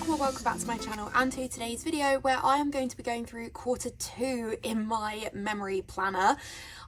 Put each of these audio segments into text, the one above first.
welcome back to my channel and to today's video where I am going to be going through quarter 2 in my memory planner.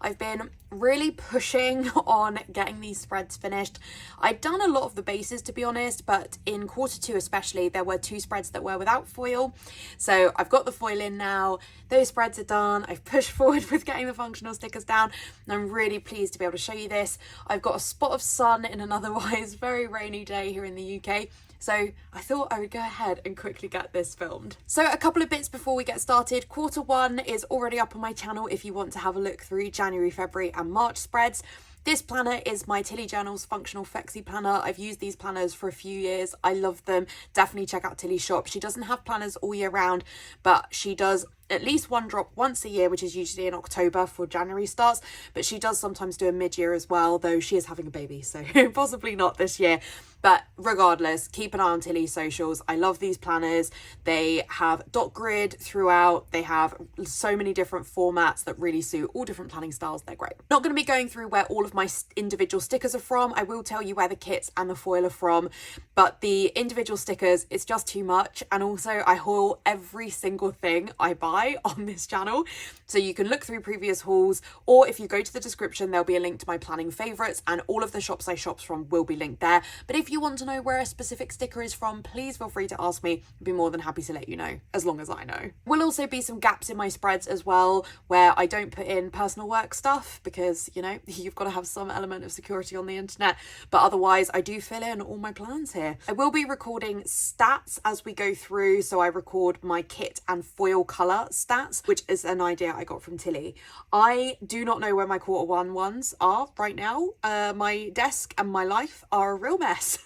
I've been really pushing on getting these spreads finished. I'd done a lot of the bases, to be honest, but in quarter 2 especially there were 2 spreads that were without foil, so I've got the foil in now. Those spreads are done. I've pushed forward with getting the functional stickers down and I'm really pleased to be able to show you this. I've got a spot of sun in an otherwise very rainy day here in the UK, so I thought I would go ahead and quickly get this filmed. So a couple of bits before we get started. Quarter 1 is already up on my channel if you want to have a look through January, February and March spreads. This planner is my Tilly Journals Functional Flexi Planner. I've used these planners for a few years. I love them. Definitely check out Tilly's shop. She doesn't have planners all year round, but she does at least one drop once a year, which is usually in October for January starts, but she does sometimes do a mid-year as well, though she is having a baby, so possibly not this year. But regardless, keep an eye on Tilly's socials. I love these planners. They have dot grid throughout. They have so many different formats that really suit all different planning styles. They're great. Not going to be going through where all of my individual stickers are from. I will tell you where the kits and the foil are from, but the individual stickers, it's just too much. And also I haul every single thing I buy on this channel, so you can look through previous hauls, or if you go to the description there'll be a link to my planning favorites and all of the shops I shop from will be linked there. But if you want to know where a specific sticker is from, please feel free to ask me. I'd be more than happy to let you know, as long as I know. Will also be some gaps in my spreads as well where I don't put in personal work stuff because, you know, you've got to have some element of security on the internet, but otherwise I do fill in all my plans here. I will be recording stats as we go through, so I record my kit and foil colour stats, which is an idea I got from Tilly. I do not know where my quarter 1 ones are right now. My desk and my life are a real mess.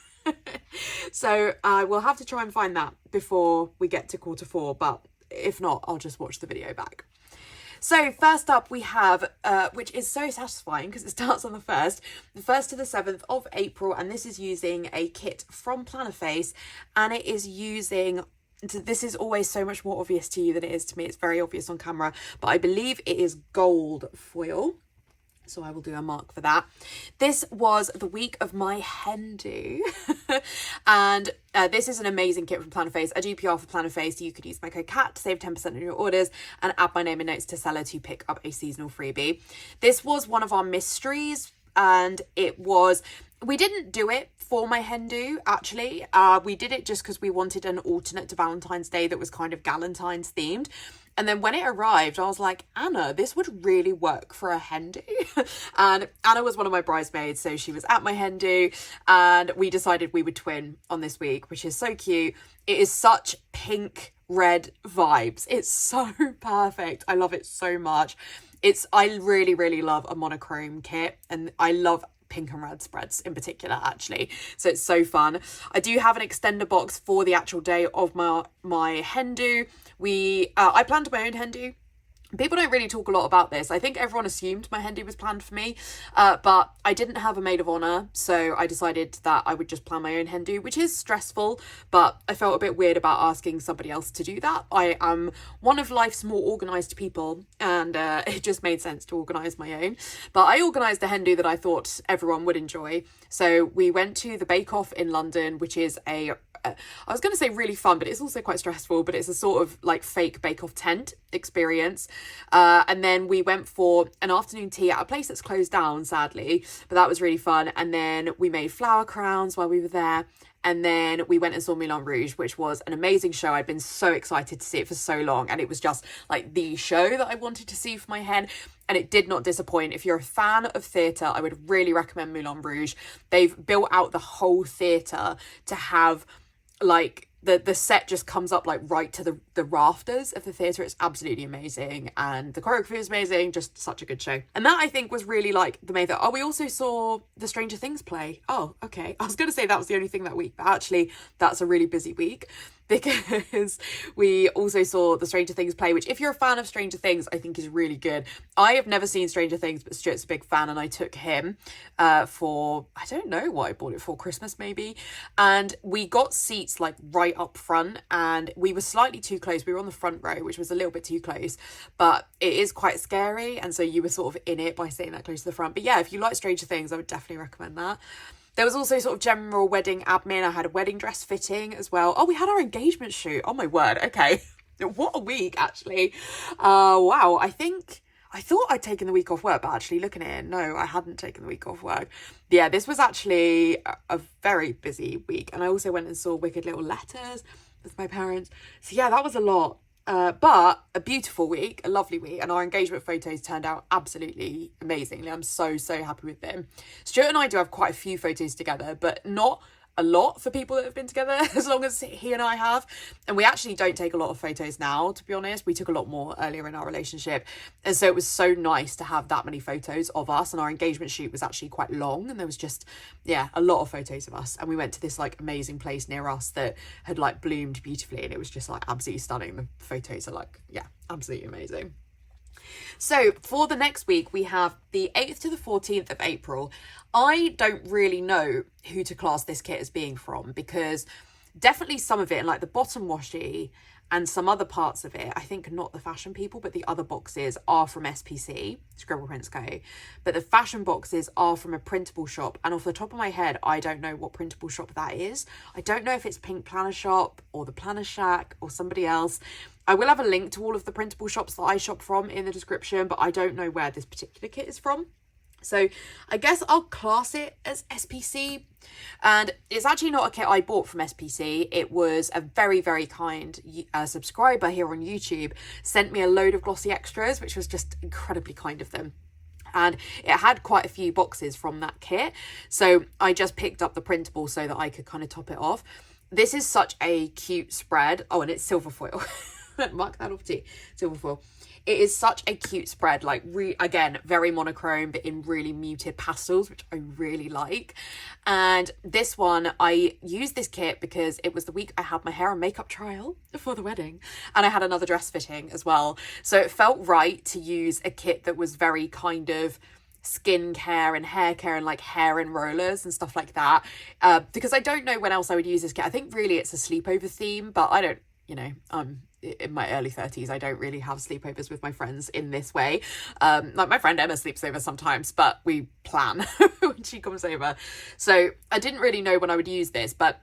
So I will have to try and find that before we get to quarter 4, but if not, I'll just watch the video back. So first up we have, which is so satisfying because it starts on the 1st to the 7th of April, and this is using a kit from Plannerface, and it is using, this is always so much more obvious to you than it is to me. It's very obvious on camera, but I believe it is gold foil. So I will do a mark for that. This was the week of my hen do. And this is an amazing kit from Plannerface, a GPR for Plannerface. You could use my code CAT to save 10% on your orders and add my name and notes to seller to pick up a seasonal freebie. This was one of our mysteries, and it was, we didn't do it for my hen do, actually. We did it just because we wanted an alternate to Valentine's Day that was kind of Galentine's themed. And then when it arrived, I was like, Anna, this would really work for a hen do. And Anna was one of my bridesmaids, so she was at my hen do, and we decided we would twin on this week, which is so cute. It is such pink red vibes. It's so perfect. I love it so much. I really love a monochrome kit, and I love pink and red spreads in particular, actually, so it's so fun. I do have an extender box for the actual day of my hen do. I planned my own hen do. People don't really talk a lot about this. I think everyone assumed my hen do was planned for me, but I didn't have a maid of honour, so I decided that I would just plan my own hen do, which is stressful, but I felt a bit weird about asking somebody else to do that. I am one of life's more organised people, and it just made sense to organise my own. But I organised a hen do that I thought everyone would enjoy. So we went to the Bake Off in London, which is I was going to say really fun, but it's also quite stressful, but it's a sort of like fake bake-off tent experience. And then we went for an afternoon tea at a place that's closed down, sadly, but that was really fun. And then we made flower crowns while we were there. And then we went and saw Moulin Rouge, which was an amazing show. I'd been so excited to see it for so long, and it was just like the show that I wanted to see for my hen, and it did not disappoint. If you're a fan of theatre, I would really recommend Moulin Rouge. They've built out the whole theatre to have like the set just comes up like right to the rafters of the theatre. It's absolutely amazing, and the choreography is amazing. Just such a good show. And that, I think, was really like the main thing. Oh, we also saw the Stranger Things play. Oh, okay. I was going to say that was the only thing that week, but actually that's a really busy week, because we also saw the Stranger Things play, which if you're a fan of Stranger Things, I think is really good. I have never seen Stranger Things, but Stuart's a big fan, and I took him for, I don't know what I bought it for, Christmas maybe, and we got seats like right up front, and we were slightly too close. We were on the front row, which was a little bit too close, but it is quite scary, and so you were sort of in it by sitting that close to the front. But yeah, if you like Stranger Things, I would definitely recommend that. There was also sort of general wedding admin. I had a wedding dress fitting as well. Oh, we had our engagement shoot. Oh my word. Okay. What a week, actually. Wow. I thought I'd taken the week off work, but actually looking at it, no, I hadn't taken the week off work. Yeah, this was actually a very busy week. And I also went and saw Wicked Little Letters with my parents. So yeah, that was a lot. But a beautiful week, a lovely week, and our engagement photos turned out absolutely amazingly. I'm so happy with them. Stuart and I do have quite a few photos together, but not a lot for people that have been together as long as he and I have. And we actually don't take a lot of photos now, to be honest. We took a lot more earlier in our relationship, and so it was so nice to have that many photos of us. And our engagement shoot was actually quite long, and there was just a lot of photos of us. And we went to this like amazing place near us that had like bloomed beautifully, and it was just like absolutely stunning. The photos are like absolutely amazing. So for the next week, we have the 8th to the 14th of April. I don't really know who to class this kit as being from, because definitely some of it, and like the bottom washi and some other parts of it, I think not the fashion people, but the other boxes are from SPC, Scribble Prints Co. But the fashion boxes are from a printable shop. And off the top of my head, I don't know what printable shop that is. I don't know if it's Pink Planner Shop or the Planner Shack or somebody else. I will have a link to all of the printable shops that I shop from in the description, but I don't know where this particular kit is from. So I guess I'll class it as SPC. And it's actually not a kit I bought from SPC. It was a very, very kind subscriber here on YouTube sent me a load of glossy extras, which was just incredibly kind of them. And it had quite a few boxes from that kit. So I just picked up the printable so that I could kind of top it off. This is such a cute spread. Oh, and it's silver foil. Mark that off too. Silver foil. It is such a cute spread, like again, very monochrome, but in really muted pastels, which I really like. And this one, I used this kit because it was the week I had my hair and makeup trial for the wedding, and I had another dress fitting as well. So it felt right to use a kit that was very kind of skincare and hair care and like hair and rollers and stuff like that, because I don't know when else I would use this kit. I think really it's a sleepover theme, but I don't, in my early 30s, I don't really have sleepovers with my friends in this way. Like my friend Emma sleeps over sometimes, but we plan when she comes over. So I didn't really know when I would use this, but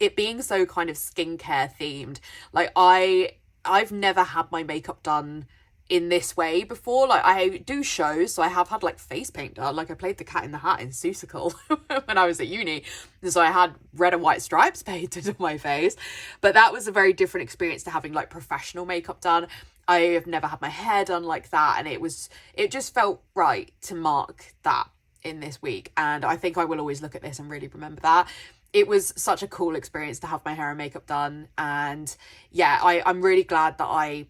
it being so kind of skincare themed, like I've never had my makeup done in this way before. Like I do shows, so I have had like face paint done. Like I played the Cat in the Hat in Seussical when I was at uni, and so I had red and white stripes painted on my face. But that was a very different experience to having like professional makeup done. I have never had my hair done like that, and it just felt right to mark that in this week. And I think I will always look at this and really remember that. It was such a cool experience to have my hair and makeup done, and yeah, I'm really glad that I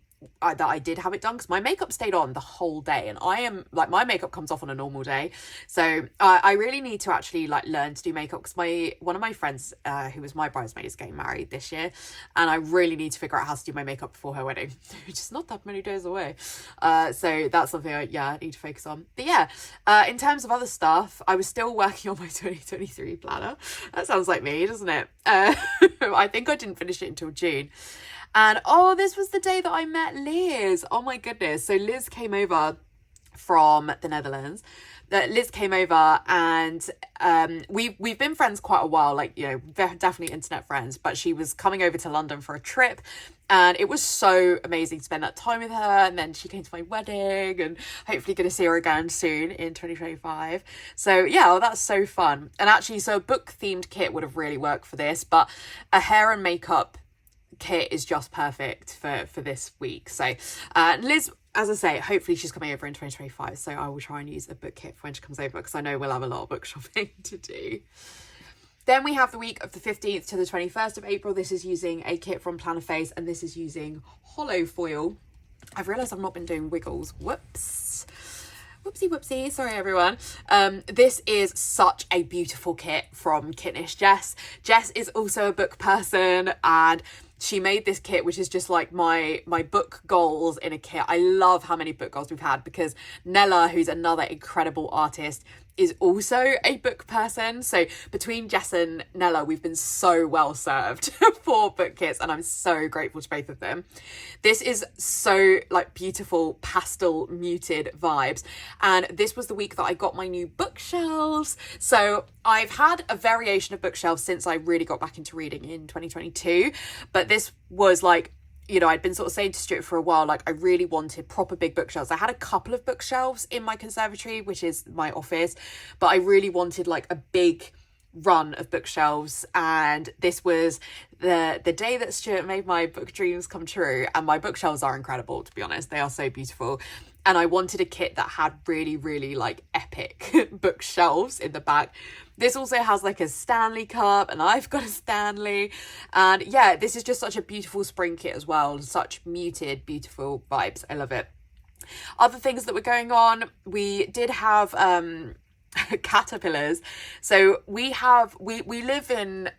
did have it done, because my makeup stayed on the whole day, and I am like, my makeup comes off on a normal day, so I really need to actually like learn to do makeup, because one of my friends who was my bridesmaid is getting married this year, and I really need to figure out how to do my makeup before her wedding, which is not that many days away. So that's something I need to focus on. But yeah, in terms of other stuff, I was still working on my 2023 planner. That sounds like me, doesn't it? I think I didn't finish it until June. And this was the day that I met Liz. Oh my goodness. So Liz came over from the Netherlands. Liz came over, and we've been friends quite a while, like, definitely internet friends, but she was coming over to London for a trip, and it was so amazing to spend that time with her. And then she came to my wedding, and hopefully going to see her again soon in 2025. So yeah, that's so fun. And actually, so a book themed kit would have really worked for this, but a hair and makeup kit is just perfect for this week. So Liz, as I say, hopefully she's coming over in 2025, so I will try and use a book kit for when she comes over, because I know we'll have a lot of book shopping to do. Then we have the week of the 15th to the 21st of April. This is using a kit from Planner Face, and this is using hollow foil. I've realised I've not been doing wiggles. Whoopsie, sorry everyone. This is such a beautiful kit from Kitnish Jess. Jess is also a book person, and she made this kit, which is just like my book goals in a kit. I love how many book goals we've had, because Nella, who's another incredible artist, is also a book person. So between Jess and Nella, we've been so well served for book kits, and I'm so grateful to both of them. This is so like beautiful pastel muted vibes, and this was the week that I got my new bookshelves. So I've had a variation of bookshelves since I really got back into reading in 2022, but this was like, you know, I'd been sort of saying to Stuart for a while, like I really wanted proper big bookshelves. I had a couple of bookshelves in my conservatory, which is my office, but I really wanted like a big run of bookshelves, and this was the day that Stuart made my book dreams come true. And my bookshelves are incredible, to be honest. They are so beautiful, and I wanted a kit that had really, really like epic bookshelves in the back. This also has like a Stanley cup, and I've got a Stanley. And yeah, this is just such a beautiful spring kit as well. Such muted, beautiful vibes. I love it. Other things that were going on, we did have caterpillars. So we live in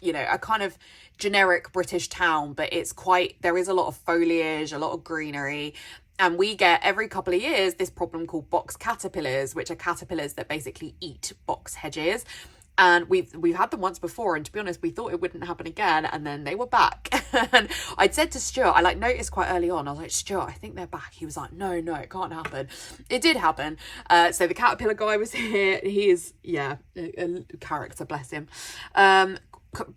you know, a kind of generic British town, but it's quite, there is a lot of foliage, a lot of greenery. And we get every couple of years this problem called box caterpillars, which are caterpillars that basically eat box hedges. And we've had them once before, and to be honest, we thought it wouldn't happen again, and then they were back. And I'd said to Stuart, I like noticed quite early on, I was like, Stuart, I think they're back. He was like, no, it can't happen. It did happen. So the caterpillar guy was here. He is, yeah, a character, bless him.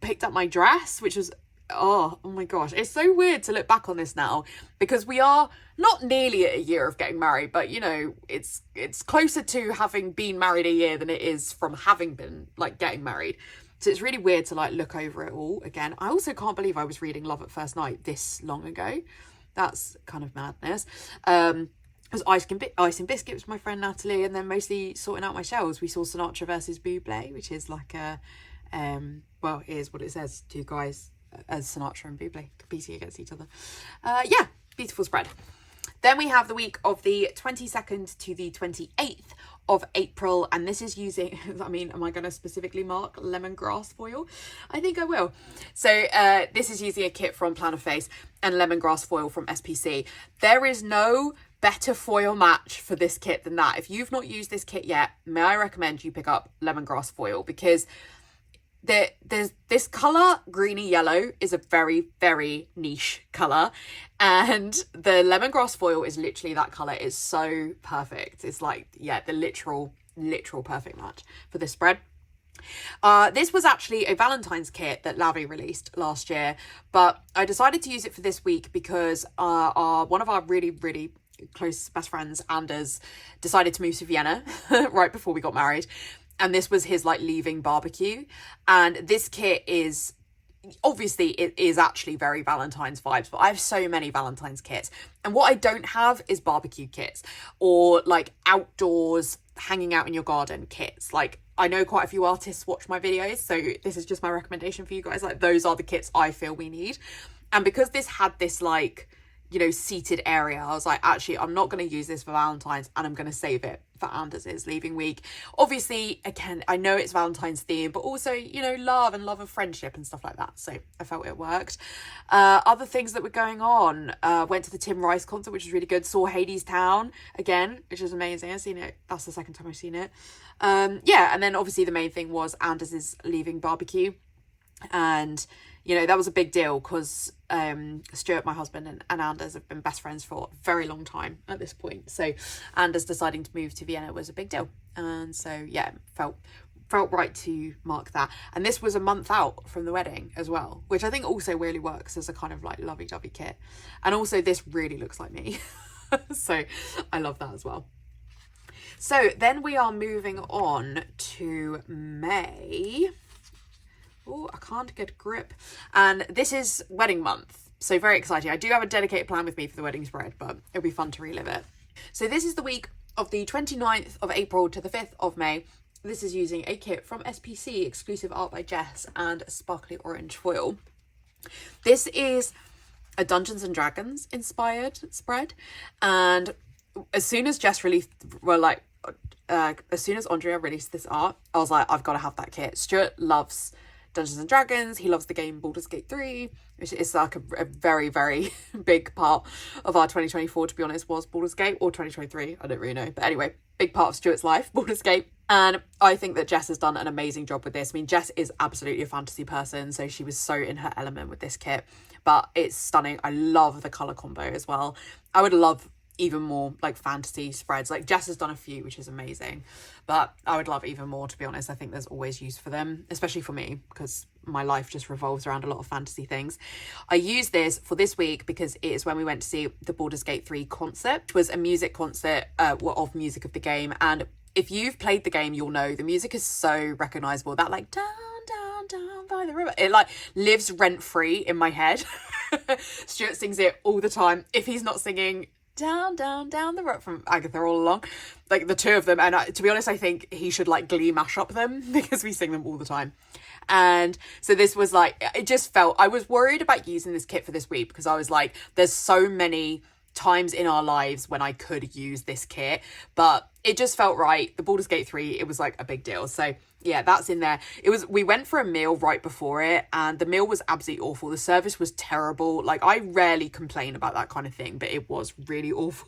Picked up my dress, which was, oh my gosh, it's so weird to look back on this now, because we are not nearly at a year of getting married, but you know, it's closer to having been married a year than it is from having been like getting married. So it's really weird to like look over it all again. I also can't believe I was reading Love at First Night this long ago. That's kind of madness. It was Ice and Biscuits with my friend Natalie, and then mostly sorting out my shelves. We saw Sinatra versus Bublé, which is like a well, it is what it says, two guys as Sinatra and Bublé competing against each other. Yeah, beautiful spread. Then we have the week of the 22nd to the 28th of April, and this is using, I mean, am I going to specifically mark lemongrass foil? I think I will. So this is using a kit from Planner Face and lemongrass foil from SPC. There is no better foil match for this kit than that. If you've not used this kit yet, may I recommend you pick up lemongrass foil, because there's this colour, greeny yellow, is a very, very niche colour, and the lemongrass foil is literally that colour. Is so perfect. It's like, yeah, the literal perfect match for this spread. This was actually a Valentine's kit that Lavi released last year, but I decided to use it for this week because one of our really, really close best friends, Anders, decided to move to Vienna right before we got married. And this was his like leaving barbecue. And this kit is, obviously it is actually very Valentine's vibes, but I have so many Valentine's kits. And what I don't have is barbecue kits or like outdoors hanging out in your garden kits. Like, I know quite a few artists watch my videos, so this is just my recommendation for you guys. Like, those are the kits I feel we need. And because this had this like, you know, seated area, I was like, actually, I'm not going to use this for Valentine's, and I'm going to save it for Anders's leaving week. Obviously, again, I know it's Valentine's theme, but also, you know, love of friendship and stuff like that. So I felt it worked. Other things that were going on, went to the Tim Rice concert, which was really good. Saw Hades Town again, which was amazing. I've seen it. That's the second time I've seen it. Yeah, and then obviously the main thing was Anders's leaving barbecue. And, you know, that was a big deal because Stuart, my husband, and Anders have been best friends for a very long time at this point. So Anders deciding to move to Vienna was a big deal. And so, yeah, felt right to mark that. And this was a month out from the wedding as well, which I think also really works as a kind of like lovey-dovey kit. And also this really looks like me. So I love that as well. So then we are moving on to May. Oh, I can't get a grip. And this is wedding month. So very exciting. I do have a dedicated plan with me for the wedding spread, but it'll be fun to relive it. So this is the week of the 29th of April to the 5th of May. This is using a kit from SPC, exclusive art by Jess, and sparkly orange foil. This is a Dungeons and Dragons inspired spread. And as soon as Jess released, as soon as Andrea released this art, I was like, I've got to have that kit. Stuart loves Dungeons and Dragons. He loves the game Baldur's Gate 3, which is like a very, very big part of our 2024, to be honest, was Baldur's Gate, or 2023, I don't really know. But anyway, big part of Stuart's life, Baldur's Gate. And I think that Jess has done an amazing job with this. I mean, Jess is absolutely a fantasy person, so she was so in her element with this kit. But it's stunning. I love the colour combo as well. I would love even more like fantasy spreads. Like Jess has done a few, which is amazing. But I would love even more, to be honest. I think there's always use for them, especially for me, because my life just revolves around a lot of fantasy things. I used this for this week because it is when we went to see the Baldur's Gate 3 concert, which was a music concert of music of the game. And if you've played the game, you'll know the music is so recognisable. That like down, down, down by the river. It like lives rent-free in my head. Stuart sings it all the time. If he's not singing down, down, down the road from Agatha all along, like the two of them. And to be honest, I think he should like Glee mash up them because we sing them all the time. And so this was like, it just felt, I was worried about using this kit for this week because I was like, there's so many times in our lives when I could use this kit, but it just felt right. The Baldur's Gate 3, it was like a big deal. So yeah, that's in there. We went for a meal right before it and the meal was absolutely awful. The service was terrible. Like I rarely complain about that kind of thing, but it was really awful.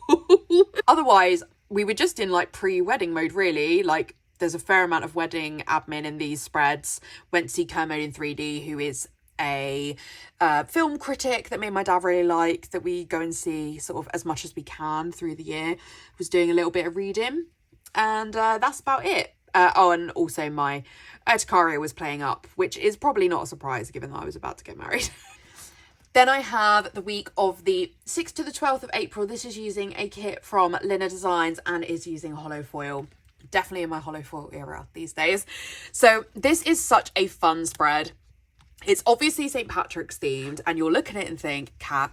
Otherwise, we were just in like pre-wedding mode really. Like there's a fair amount of wedding admin in these spreads. Went to see Kermode in 3D, who is a film critic that me and my dad really like, that we go and see sort of as much as we can through the year. Was doing a little bit of reading and that's about it. And also my Urticaria was playing up, which is probably not a surprise given that I was about to get married. Then I have the week of the 6th to the 12th of April. This is using a kit from Linna Designs and is using hollow foil. Definitely in my hollow foil era these days. So this is such a fun spread. It's obviously St. Patrick's themed and you'll look at it and think, Kat,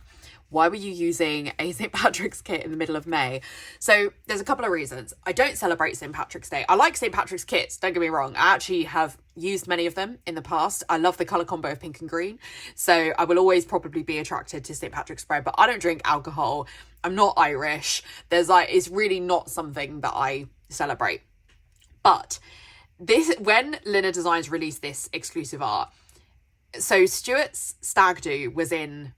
why were you using a St. Patrick's kit in the middle of May? So there's a couple of reasons. I don't celebrate St. Patrick's Day. I like St. Patrick's kits, don't get me wrong. I actually have used many of them in the past. I love the colour combo of pink and green. So I will always probably be attracted to St. Patrick's spread, but I don't drink alcohol. I'm not Irish. It's really not something that I celebrate. But when Linna Designs released this exclusive art, so Stuart's stag do was in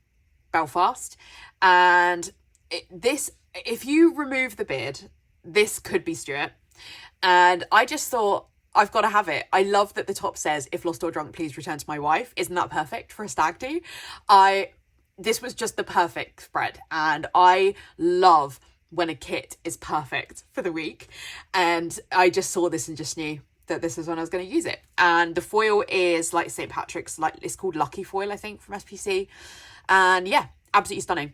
Belfast and if you remove the beard, this could be Stuart. And I just thought, I've got to have it. I love that the top says, if lost or drunk, please return to my wife. Isn't that perfect for a stag do? This was just the perfect spread and I love when a kit is perfect for the week. And I just saw this and just knew that this is when I was going to use it. And the foil is like St. Patrick's, like it's called Lucky Foil, I think, from SPC. And yeah, absolutely stunning.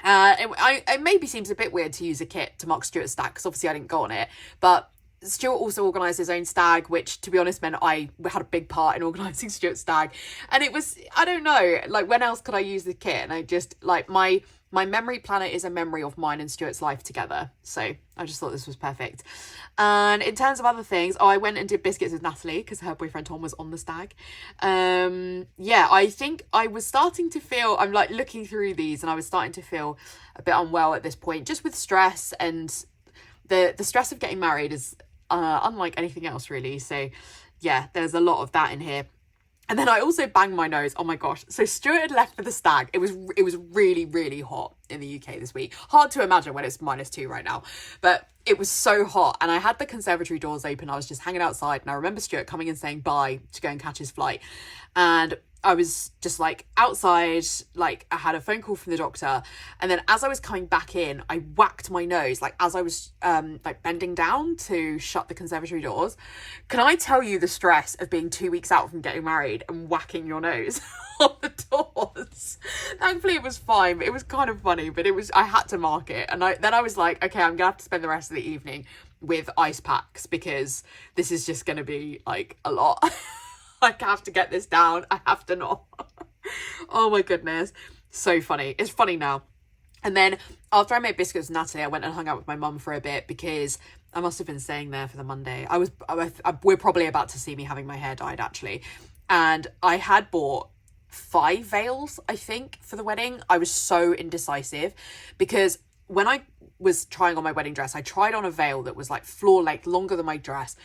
It maybe seems a bit weird to use a kit to mark Stuart's stag because obviously I didn't go on it, but Stuart also organised his own stag, which to be honest meant I had a big part in organising Stuart's stag. And it was, I don't know, like when else could I use the kit? And I just like my memory planner is a memory of mine and Stuart's life together. So I just thought this was perfect. And in terms of other things, I went and did biscuits with Natalie because her boyfriend Tom was on the stag. Yeah, I think I was starting to feel, I'm like looking through these and I was starting to feel a bit unwell at this point, just with stress, and the stress of getting married is unlike anything else really. So yeah, there's a lot of that in here. And then I also banged my nose. Oh my gosh. So Stuart had left for the stag. It was really, really hot in the UK this week. Hard to imagine when it's -2 right now. But it was so hot. And I had the conservatory doors open. I was just hanging outside. And I remember Stuart coming and saying bye to go and catch his flight. And I was just like outside, like I had a phone call from the doctor. And then as I was coming back in, I whacked my nose, like as I was like bending down to shut the conservatory doors. Can I tell you the stress of being 2 weeks out from getting married and whacking your nose on the doors? Thankfully it was fine, but it was kind of funny, but I had to mark it. And then I was like, okay, I'm gonna have to spend the rest of the evening with ice packs because this is just gonna be like a lot. I have to get this down. I have to not. Oh my goodness. So funny. It's funny now. And then after I made biscuits with Natalie, I went and hung out with my mum for a bit because I must have been staying there for the Monday. We're probably about to see me having my hair dyed actually. And I had bought 5 veils, I think, for the wedding. I was so indecisive because when I was trying on my wedding dress, I tried on a veil that was like floor length, longer than my dress.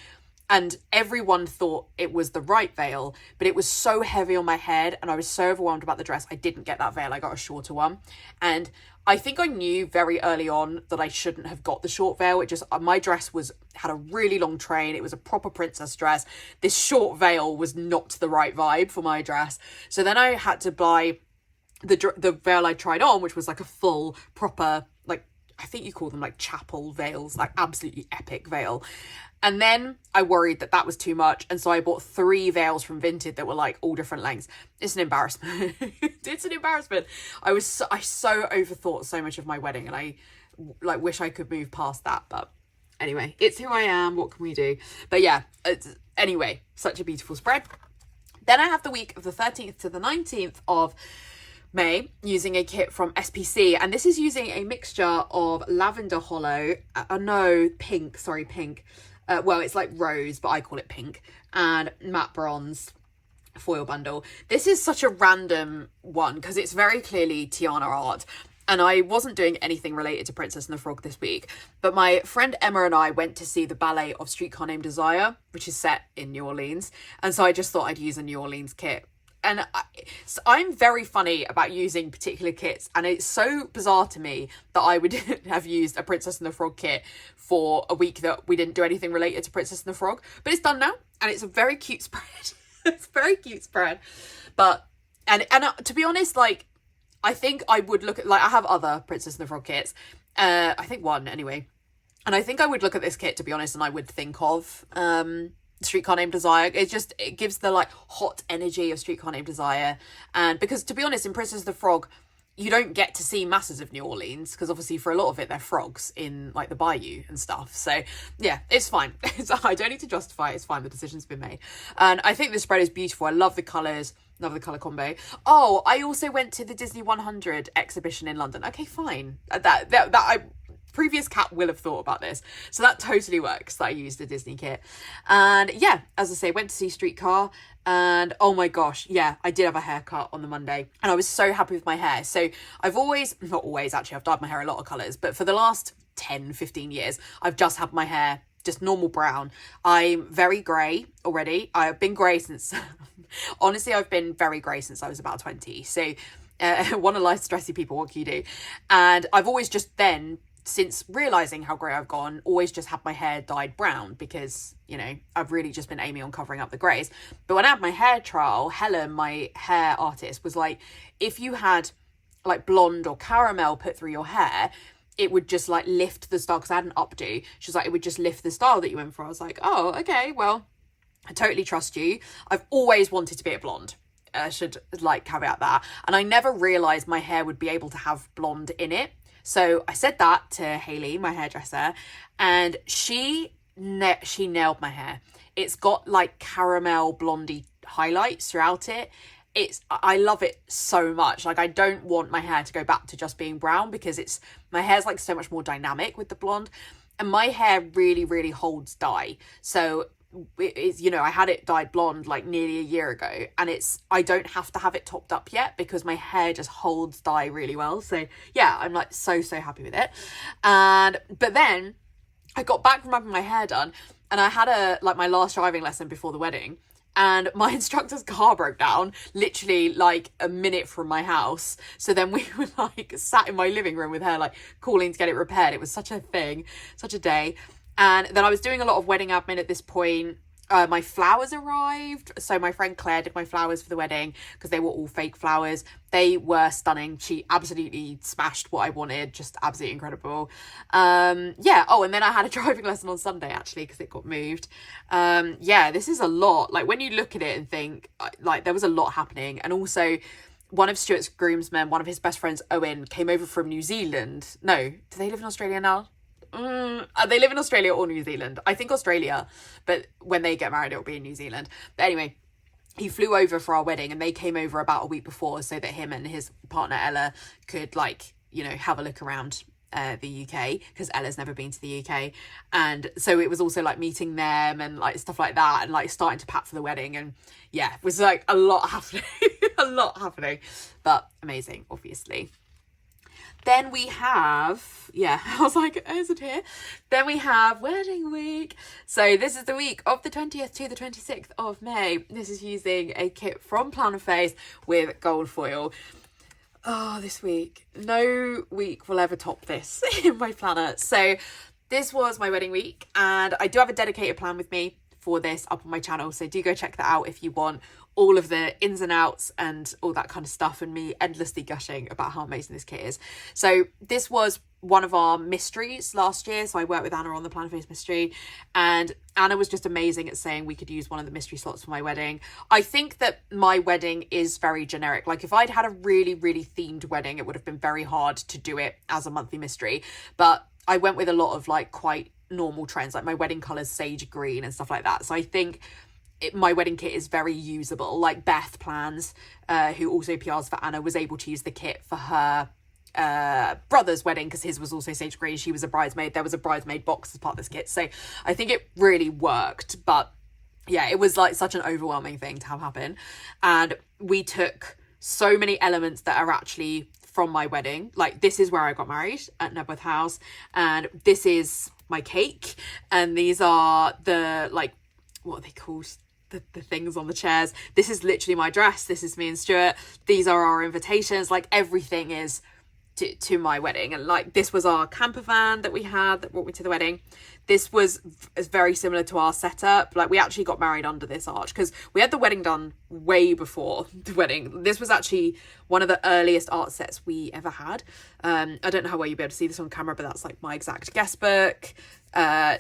And everyone thought it was the right veil, but it was so heavy on my head and I was so overwhelmed about the dress, I didn't get that veil. I got a shorter one. And I think I knew very early on that I shouldn't have got the short veil. It just, my dress had a really long train. It was a proper princess dress. This short veil was not the right vibe for my dress. So then I had to buy the veil I tried on, which was like a full proper, like, I think you call them like chapel veils, like absolutely epic veil. And then I worried that that was too much. And so I bought 3 veils from Vinted that were like all different lengths. It's an embarrassment. It's an embarrassment. I so overthought so much of my wedding, and I like wish I could move past that. But anyway, it's who I am. What can we do? But yeah, anyway, such a beautiful spread. Then I have the week of the 13th to the 19th of May using a kit from SPC, and this is using a mixture of lavender hollow, pink. Well, it's like rose, but I call it pink, and matte bronze foil bundle. This is such a random one because it's very clearly Tiana art, and I wasn't doing anything related to Princess and the Frog this week, but my friend Emma and I went to see the ballet of Streetcar Named Desire, which is set in New Orleans, and so I just thought I'd use a New Orleans kit. And I'm very funny about using particular kits, and it's so bizarre to me that I would have used a Princess and the Frog kit for a week that we didn't do anything related to Princess and the Frog. But it's done now, and it's a very cute spread. It's a very cute spread. But, and to be honest, like, I think I would look at, like, I have other Princess and the Frog kits. I think one, anyway. And I think I would look at this kit, to be honest, and I would think of Streetcar Named Desire. It gives the like hot energy of Streetcar Named Desire. And because, to be honest, in Princess and the Frog, you don't get to see masses of New Orleans because obviously for a lot of it they're frogs in like the bayou and stuff. So yeah, it's fine. I don't need to justify it. It's fine. The decision's been made. And I think this spread is beautiful. I love the colours. Love the colour combo. Oh, I also went to the Disney 100 exhibition in London. Okay, fine. Previous cat will have thought about this. So that totally works that I used the Disney kit. And yeah, as I say, went to see Streetcar, and oh my gosh, yeah, I did have a haircut on the Monday and I was so happy with my hair. So I've not always actually, I've dyed my hair a lot of colours, but for the last 10, 15 years, I've just had my hair just normal brown. I'm very grey already. I've been grey since, honestly, I've been very grey since I was about 20. So one of life's stressy people, what can you do? And I've always just then, since realising how grey I've gone, always just had my hair dyed brown because, you know, I've really just been aiming on covering up the greys. But when I had my hair trial, Helen, my hair artist, was like, if you had like blonde or caramel put through your hair, it would just like lift the style, because I had an updo. She was like, it would just lift the style that you went for. I was like, oh, okay, well, I totally trust you. I've always wanted to be a blonde. I should like caveat that. And I never realised my hair would be able to have blonde in it. So I said that to Hayley, my hairdresser, and she nailed my hair. It's got like caramel blondie highlights throughout it. I love it so much. Like, I don't want my hair to go back to just being brown because my hair's like so much more dynamic with the blonde, and my hair really, really holds dye. So it's, you know, I had it dyed blonde like nearly a year ago, and I don't have to have it topped up yet because my hair just holds dye really well. So yeah, I'm like so happy with it. But then I got back from having my hair done, and I had my last driving lesson before the wedding, and my instructor's car broke down literally like a minute from my house. So then we were like sat in my living room with her, like calling to get it repaired. It was such a thing, such a day. And then I was doing a lot of wedding admin at this point. My flowers arrived. So my friend Claire did my flowers for the wedding because they were all fake flowers. They were stunning. She absolutely smashed what I wanted. Just absolutely incredible. Yeah. Oh, and then I had a driving lesson on Sunday actually because it got moved. Yeah, this is a lot. Like, when you look at it and think, like, there was a lot happening. And also, one of Stuart's groomsmen, one of his best friends, Owen, came over from New Zealand. No, do they live in Australia now? They live in Australia or New Zealand. I think Australia, but when they get married, it'll be in New Zealand. But anyway, he flew over for our wedding, and they came over about a week before so that him and his partner Ella could, like, you know, have a look around the UK, because Ella's never been to the UK. And so it was also like meeting them and like stuff like that, and like starting to pack for the wedding. And yeah, it was like a lot happening. A lot happening, but amazing, obviously. Then we have, yeah, I was like, is it here? Then we have wedding week. So this is the week of the 20th to the 26th of May. This is using a kit from Plan of Face with gold foil. Oh, this week. No week will ever top this in my planner. So this was my wedding week, and I do have a dedicated plan with me for this up on my channel. So do go check that out if you want all of the ins and outs and all that kind of stuff, and me endlessly gushing about how amazing this kit is. So this was one of our mysteries last year. So I worked with Anna on the Plan of Face mystery, and Anna was just amazing at saying we could use one of the mystery slots for my wedding. I think that my wedding is very generic. Like if I'd had a really, really themed wedding, it would have been very hard to do it as a monthly mystery. But I went with a lot of like quite normal trends, like my wedding colours sage green and stuff like that. So I think my wedding kit is very usable. Like Beth Plans, who also PRs for Anna, was able to use the kit for her brother's wedding because his was also sage green. She was a bridesmaid. There was a bridesmaid box as part of this kit. So I think it really worked. But yeah, it was like such an overwhelming thing to have happen. And we took so many elements that are actually from my wedding. Like this is where I got married at Nebworth House, and this is my cake, and these are the, like, what are they called, the things on the chairs. This is literally my dress. This is me and Stuart. These are our invitations. Like everything is to my wedding. And like this was our camper van that we had that brought me to the wedding. This was very similar to our setup. Like we actually got married under this arch because we had the wedding done way before the wedding. This was actually one of the earliest art sets we ever had. I don't know how well you'll be able to see this on camera, but that's like my exact guest book.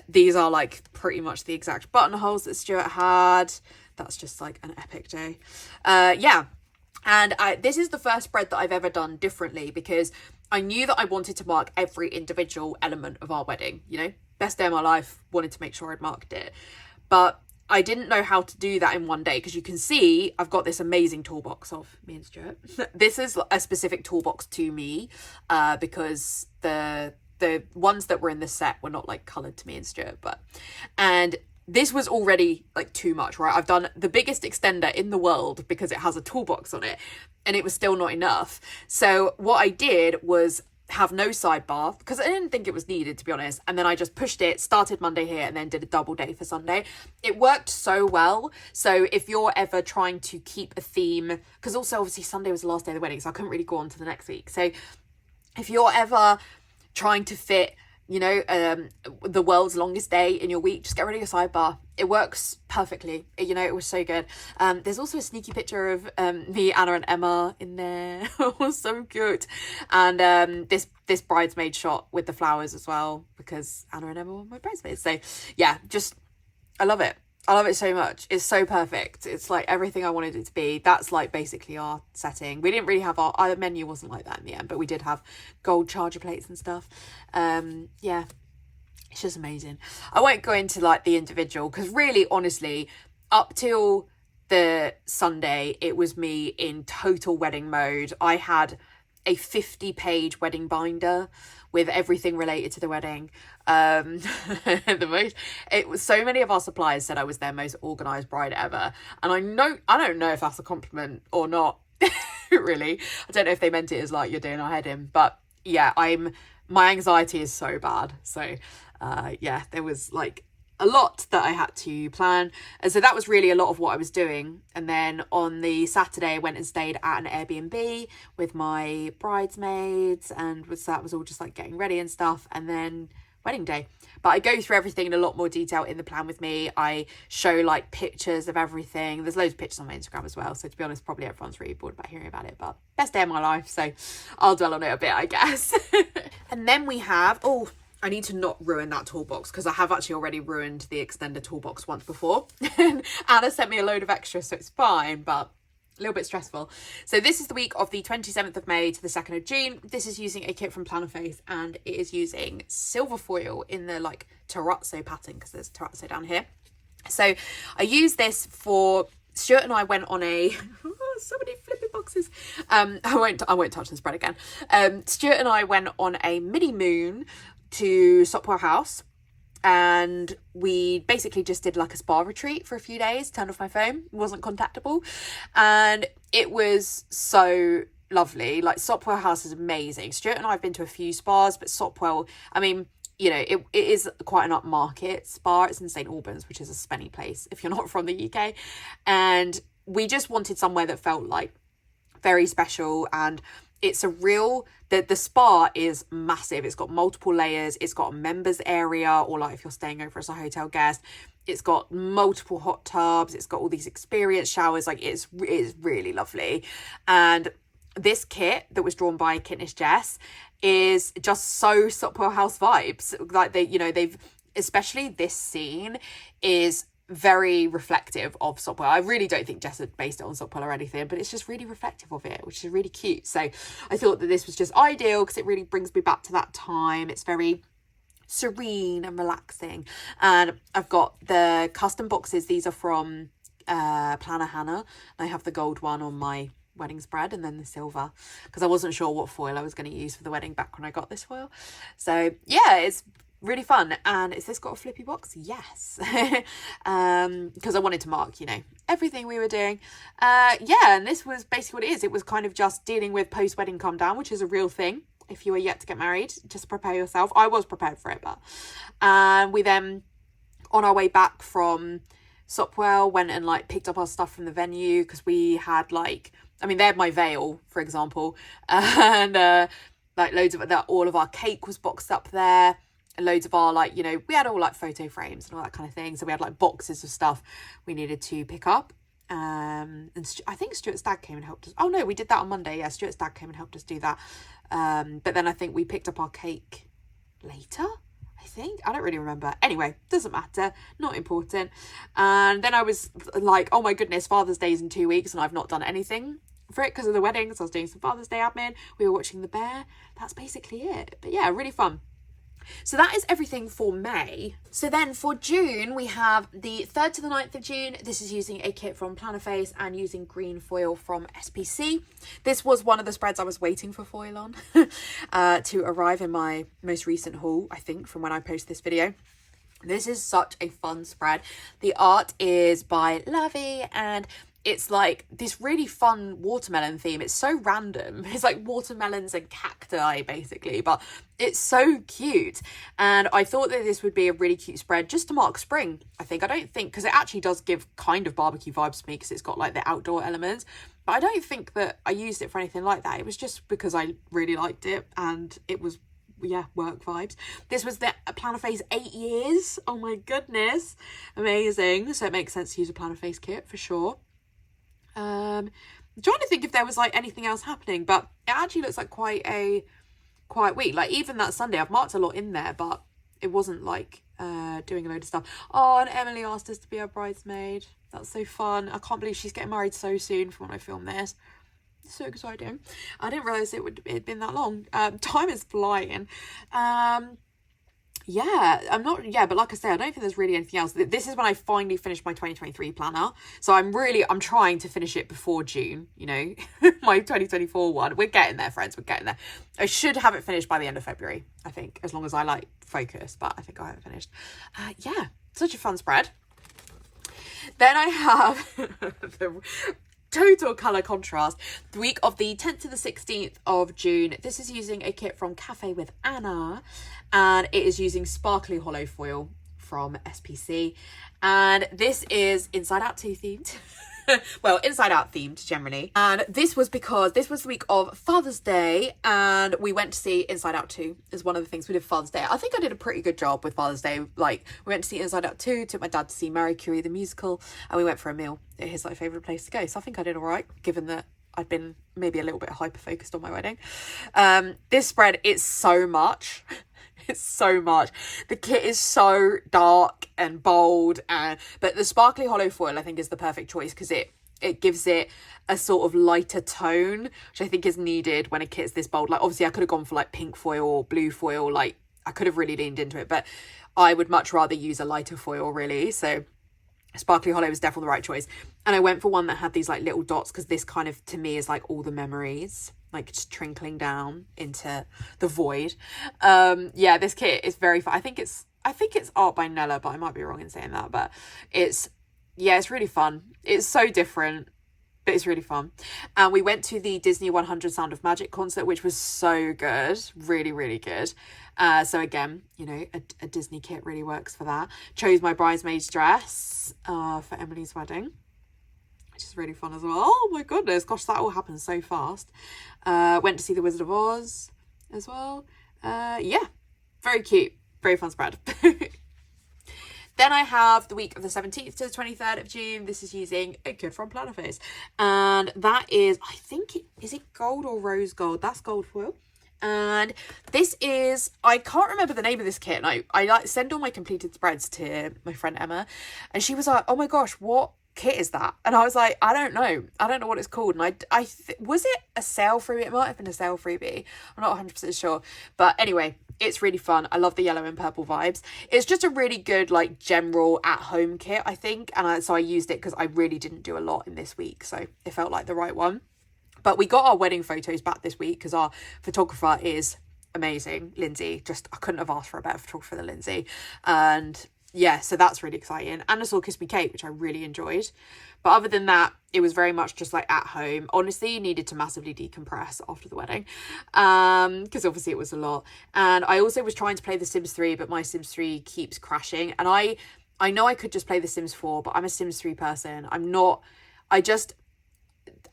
These are like pretty much the exact buttonholes that Stuart had. That's just like an epic day. Yeah. And this is the first spread that I've ever done differently because I knew that I wanted to mark every individual element of our wedding, you know, best day of my life, wanted to make sure I'd marked it. But I didn't know how to do that in one day because you can see I've got this amazing toolbox of me and Stuart. This is a specific toolbox to me because the ones that were in the set were not like coloured to me and Stuart, and this was already like too much, right? I've done the biggest extender in the world because it has a toolbox on it, and it was still not enough. So what I did was have no sidebar because I didn't think it was needed, to be honest. And then I just pushed it, started Monday here, and then did a double day for Sunday. It worked so well. So if you're ever trying to keep a theme, because also obviously Sunday was the last day of the wedding, so I couldn't really go on to the next week. So if you're ever trying to fit, you know, the world's longest day in your week, just get rid of your sidebar. It works perfectly. You know, it was so good. There's also a sneaky picture of me, Anna and Emma in there. It was so good. And this bridesmaid shot with the flowers as well, because Anna and Emma were my bridesmaids. So yeah, just, I love it. I love it so much. It's so perfect. It's like everything I wanted it to be. That's like basically our setting. We didn't really have our menu wasn't like that in the end, but we did have gold charger plates and stuff. Yeah, it's just amazing. I won't go into like the individual because really, honestly, up till the Sunday, it was me in total wedding mode. I had a 50-page wedding binder with everything related to the wedding. It was so many of our suppliers said I was their most organised bride ever, and I don't know if that's a compliment or not. Really, I don't know if they meant it as like you're doing our head in, but yeah, my anxiety is so bad. So yeah, there was like a lot that I had to plan, and so that was really a lot of what I was doing. And then on the Saturday I went and stayed at an Airbnb with my bridesmaids, and that was all just like getting ready and stuff, and then wedding day. But I go through everything in a lot more detail in the plan with me. I show like pictures of everything. There's loads of pictures on my Instagram as well, so to be honest, probably everyone's really bored about hearing about it, but best day of my life, so I'll dwell on it a bit, I guess. And then we have, oh, I need to not ruin that toolbox because I have actually already ruined the extender toolbox once before. Anna sent me a load of extras, so it's fine, but a little bit stressful. So this is the week of the 27th of May to the 2nd of June. This is using a kit from Plan of Face, and it is using silver foil in the like terrazzo pattern because there's terrazzo down here. So I use this for, Stuart and I went on a so many flipping boxes. I won't touch the spread again. Stuart and I went on a mini moon to Sopwell House, and we basically just did like a spa retreat for a few days, turned off my phone, wasn't contactable, and it was so lovely. Like, Sopwell House is amazing. Stuart and I have been to a few spas, but Sopwell, I mean, you know, it is quite an upmarket spa. It's in St Albans, which is a spenny place if you're not from the UK. And we just wanted somewhere that felt like very special, and it's a real, the spa is massive. It's got multiple layers. It's got a members area, or like if you're staying over as a hotel guest, it's got multiple hot tubs. It's got all these experience showers. Like, it is really lovely. And this kit that was drawn by Kitnish Jess is just so Sopwell House vibes. Like, they've, especially this scene is very reflective of Sopwell. I really don't think Jess had based it on Sopwell or anything, but it's just really reflective of it, which is really cute. So I thought that this was just ideal because it really brings me back to that time. It's very serene and relaxing. And I've got the custom boxes. These are from Planner Hannah. I have the gold one on my wedding spread, and then the silver, because I wasn't sure what foil I was going to use for the wedding back when I got this foil. So yeah, it's really fun. And is this got a flippy box? Yes. Because I wanted to mark, you know, everything we were doing. Yeah, and this was basically what it is. It was kind of just dealing with post-wedding calm down, which is a real thing. If you are yet to get married, just prepare yourself. I was prepared for it, but we then, on our way back from Sopwell, went and like picked up our stuff from the venue, because we had like, I mean, they had my veil, for example, and like loads of that, all of our cake was boxed up there. Loads of our, like, you know, we had all like photo frames and all that kind of thing. So we had like boxes of stuff we needed to pick up. And I think Stuart's dad came and helped us. Oh no, we did that on Monday. Yeah, Stuart's dad came and helped us do that. But then I think we picked up our cake later, I think. I don't really remember. Anyway, doesn't matter. Not important. And then I was like, oh my goodness, Father's Day is in 2 weeks and I've not done anything for it because of the wedding. So I was doing some Father's Day admin. We were watching The Bear. That's basically it. But yeah, really fun. So that is everything for May. So then for June, we have the 3rd to the 9th of June. This is using a kit from Plannerface and using green foil from SPC. This was one of the spreads I was waiting for foil on to arrive in my most recent haul, I think, from when I post this video. This is such a fun spread. The art is by Lovey, and it's like this really fun watermelon theme. It's so random. It's like watermelons and cacti, basically, but it's so cute. And I thought that this would be a really cute spread just to mark spring, I think. I don't think, because it actually does give kind of barbecue vibes to me because it's got like the outdoor elements. But I don't think that I used it for anything like that. It was just because I really liked it and it was, yeah, work vibes. This was the Plannerface 8 years. Oh my goodness. Amazing. So it makes sense to use a Plannerface kit for sure. I'm trying to think if there was like anything else happening, but it actually looks like quite a quiet week. Like even that Sunday, I've marked a lot in there, but it wasn't like doing a load of stuff. Oh, and Emily asked us to be our bridesmaid. That's so fun. I can't believe she's getting married so soon from when I filmed this. It's so exciting. I didn't realise it'd been that long. Time is flying. Yeah, but like I say, I don't think there's really anything else. This is when I finally finished my 2023 planner. So I'm trying to finish it before June, you know, my 2024 one. We're getting there, friends, we're getting there. I should have it finished by the end of February, I think, as long as I like focus, but I think I haven't finished. Yeah, such a fun spread. Then I have the total colour contrast. The week of the 10th to the 16th of June. This is using a kit from Cafe with Anna, and it is using sparkly hollow foil from SPC. And this is Inside Out 2 themed. Well, Inside Out themed generally. And this was because this was the week of Father's Day and we went to see Inside Out 2 as one of the things we did Father's Day. I think I did a pretty good job with Father's Day. Like, we went to see Inside Out 2, took my dad to see Marie Curie the musical, and we went for a meal at his like favourite place to go. So I think I did all right, given that I'd been maybe a little bit hyper-focused on my wedding. This spread, it's so much. It's so much. The kit is so dark and bold, but the sparkly hollow foil I think is the perfect choice because it gives it a sort of lighter tone, which I think is needed when a kit's this bold. Like obviously I could have gone for like pink foil or blue foil, like I could have really leaned into it, but I would much rather use a lighter foil really. So sparkly hollow was definitely the right choice. And I went for one that had these like little dots because this kind of to me is like all the memories like just trickling down into the void. Yeah, this kit is very fun. I think it's art by Nella, but I might be wrong in saying that, but it's really fun. It's so different. but it's really fun. And we went to the Disney 100 Sound of Magic concert, which was so good. Really, really good. So again, you know, a Disney kit really works for that. Chose my bridesmaid's dress for Emily's wedding, which is really fun as well. Oh my goodness, gosh, that all happened so fast. Went to see The Wizard of Oz as well. Yeah, very cute, very fun spread. Then I have the week of the 17th to the 23rd of June. This is using a kit from Plannerface. And that is, I think, is it gold or rose gold? That's gold foil. And this is, I can't remember the name of this kit. And I like send all my completed spreads to my friend Emma. And she was like, oh my gosh, what kit is that? And I was like, I don't know what it's called. And was it a sale freebie? It might have been a sale freebie. I'm not 100% sure. But anyway, it's really fun. I love the yellow and purple vibes. It's just a really good, like, general at-home kit, I think. And so I used it because I really didn't do a lot in this week. So it felt like the right one. But we got our wedding photos back this week because our photographer is amazing, Lindsay. Just, I couldn't have asked for a better photographer than Lindsay. And yeah, so that's really exciting. And I saw Kiss Me Kate, which I really enjoyed. But other than that, it was very much just like at home. Honestly, needed to massively decompress after the wedding because obviously it was a lot. And I also was trying to play The Sims 3, but my Sims 3 keeps crashing. And I know I could just play The Sims 4, but I'm a Sims 3 person.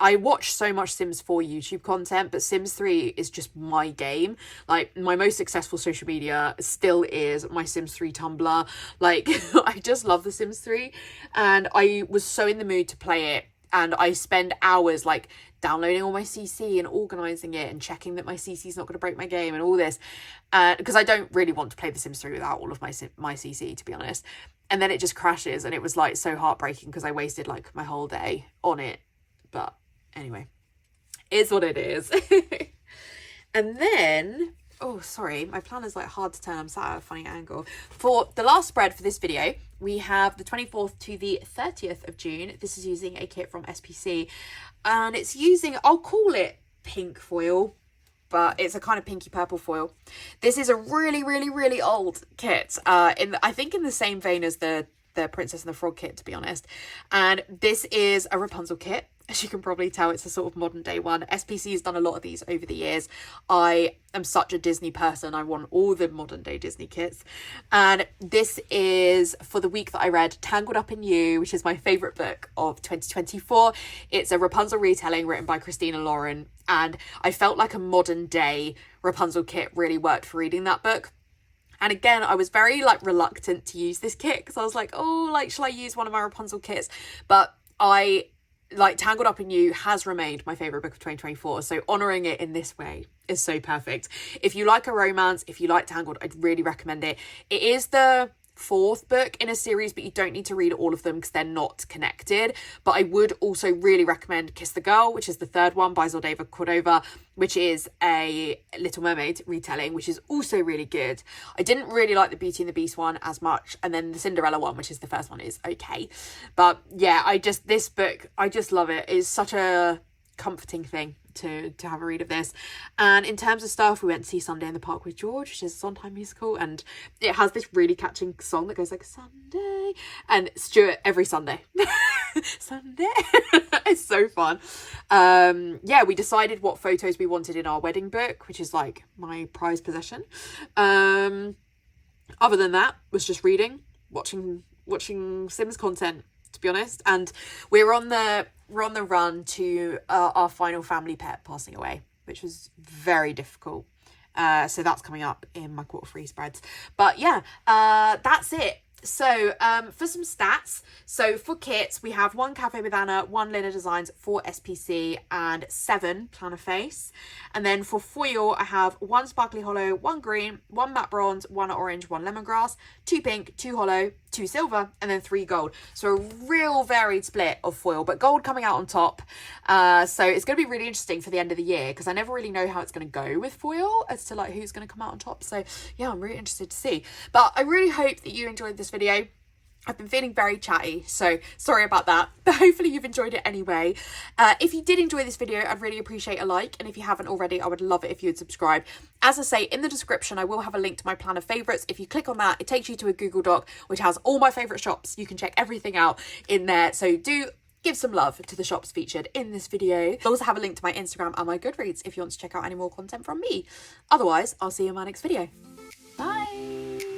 I watch so much Sims 4 YouTube content, but Sims 3 is just my game. Like, my most successful social media still is my Sims 3 Tumblr. Like, I just love The Sims 3. And I was so in the mood to play it. And I spend hours, like, downloading all my CC and organising it and checking that my CC is not going to break my game and all this. Because I don't really want to play The Sims 3 without all of my CC, to be honest. And then it just crashes. And it was, like, so heartbreaking because I wasted, like, my whole day on it. But anyway, it's what it is. And then, oh, sorry, my planner's like hard to turn. I'm sat at a funny angle. For the last spread for this video, we have the 24th to the 30th of June. This is using a kit from SPC. And it's using, I'll call it pink foil, but it's a kind of pinky purple foil. This is a really, really, really old kit. I think in the same vein as the Princess and the Frog kit, to be honest. And this is a Rapunzel kit. As you can probably tell, it's a sort of modern day one. SPC has done a lot of these over the years. I am such a Disney person. I want all the modern day Disney kits. And this is for the week that I read Tangled Up in You, which is my favourite book of 2024. It's a Rapunzel retelling written by Christina Lauren. And I felt like a modern day Rapunzel kit really worked for reading that book. And again, I was very like reluctant to use this kit because I was like, oh, like, shall I use one of my Rapunzel kits? But Tangled Up in You has remained my favourite book of 2024. So honouring it in this way is so perfect. If you like a romance, if you like Tangled, I'd really recommend it. It is the fourth book in a series, but you don't need to read all of them because they're not connected. But I would also really recommend Kiss the Girl, which is the third one by Zoldeva Cordova, which is a Little Mermaid retelling, which is also really good. I didn't really like the Beauty and the Beast one as much, and then the Cinderella one, which is the first one, is okay. But yeah, this book, I just love it. It's such a comforting thing to have a read of this. And in terms of stuff, we went to see Sunday in the Park with George, which is a Sondheim musical, and it has this really catching song that goes like Sunday, and Stuart every Sunday Sunday it's so fun. Yeah, we decided what photos we wanted in our wedding book, which is like my prized possession. Other than that, was just reading, watching Sims content, to be honest. And we're on the run to our final family pet passing away, which was very difficult. So that's coming up in my quarter free spreads. But yeah, that's it. So for some stats, so for kits, we have 1 Cafe with Anna, 1 Lina Designs, 4 SPC, and 7 Plannerface. And then for foil, I have 1 Sparkly Hollow, 1 Green, 1 Matte Bronze, 1 Orange, 1 Lemongrass, 2 Pink, 2 Hollow, 2 Silver, and then 3 Gold. So a real varied split of foil, but gold coming out on top. So it's going to be really interesting for the end of the year, because I never really know how it's going to go with foil as to like who's going to come out on top. So yeah, I'm really interested to see. But I really hope that you enjoyed this video. I've been feeling very chatty, so sorry about that, but hopefully you've enjoyed it anyway. If you did enjoy this video, I'd really appreciate a like, and if you haven't already, I would love it if you would subscribe. As I say, in the description, I will have a link to my planner favourites. If you click on that, it takes you to a Google Doc, which has all my favourite shops. You can check everything out in there, so do give some love to the shops featured in this video. I'll also have a link to my Instagram and my Goodreads if you want to check out any more content from me. Otherwise, I'll see you in my next video. Bye!